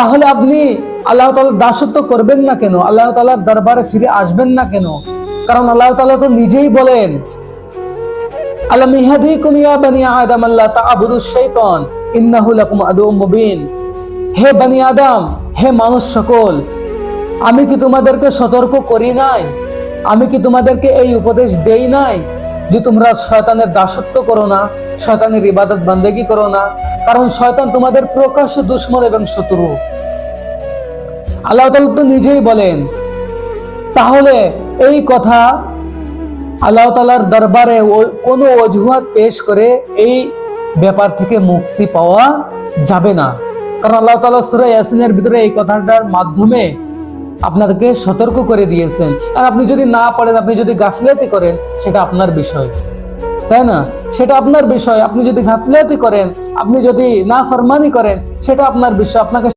তাহলে আপনি আল্লাহ তাআলার দাসত্ব করবেন না কেন? আল্লাহ তাআলার দরবারে ফিরে আসবেন না কেন? কারণ আল্লাহ তাআলা তো নিজেই বলেন, আলাম ইয়াহদিকুম ইয়া বানি আদম আল্লা তা'বুদুশ শাইতান ইন্নাহু লাকুম আদুউম মুবিন। হে বনি আদম, হে মানুষ সকল, আমি কি তোমাদেরকে সতর্ক করি নাই? আমি কি তোমাদেরকে এই উপদেশ দেই নাই যে তোমরা শয়তানের দাসত্ব করো না, শয়তানের ইবাদত বন্দেগী করো না? কারণ শয়তান তোমাদের প্রকাশ্য দুশমন এবং শত্রু। আল্লাহ তাআলা তো নিজেই বলেন। তাহলে এই কথা আল্লাহ তাআলার দরবারে কোনো অজুহাত পেশ করে এই ব্যাপার থেকে মুক্তি পাওয়া যাবে না। কারণ আল্লাহ তাআলা সূরা ইয়াসিনের ভিতরে এই কথাটার মাধ্যমে আপনাদেরকে সতর্ক করে দিয়েছেন। আর আপনি যদি না পড়েন, আপনি যদি গাফিলতি করেন, সেটা আপনার বিষয়, তাই না? সেটা আপনার বিষয়। আপনি যদি গাফিলতি করেন, আপনি যদি নাফরমানি করেন, সেটা আপনার বিষয়। আপনাকে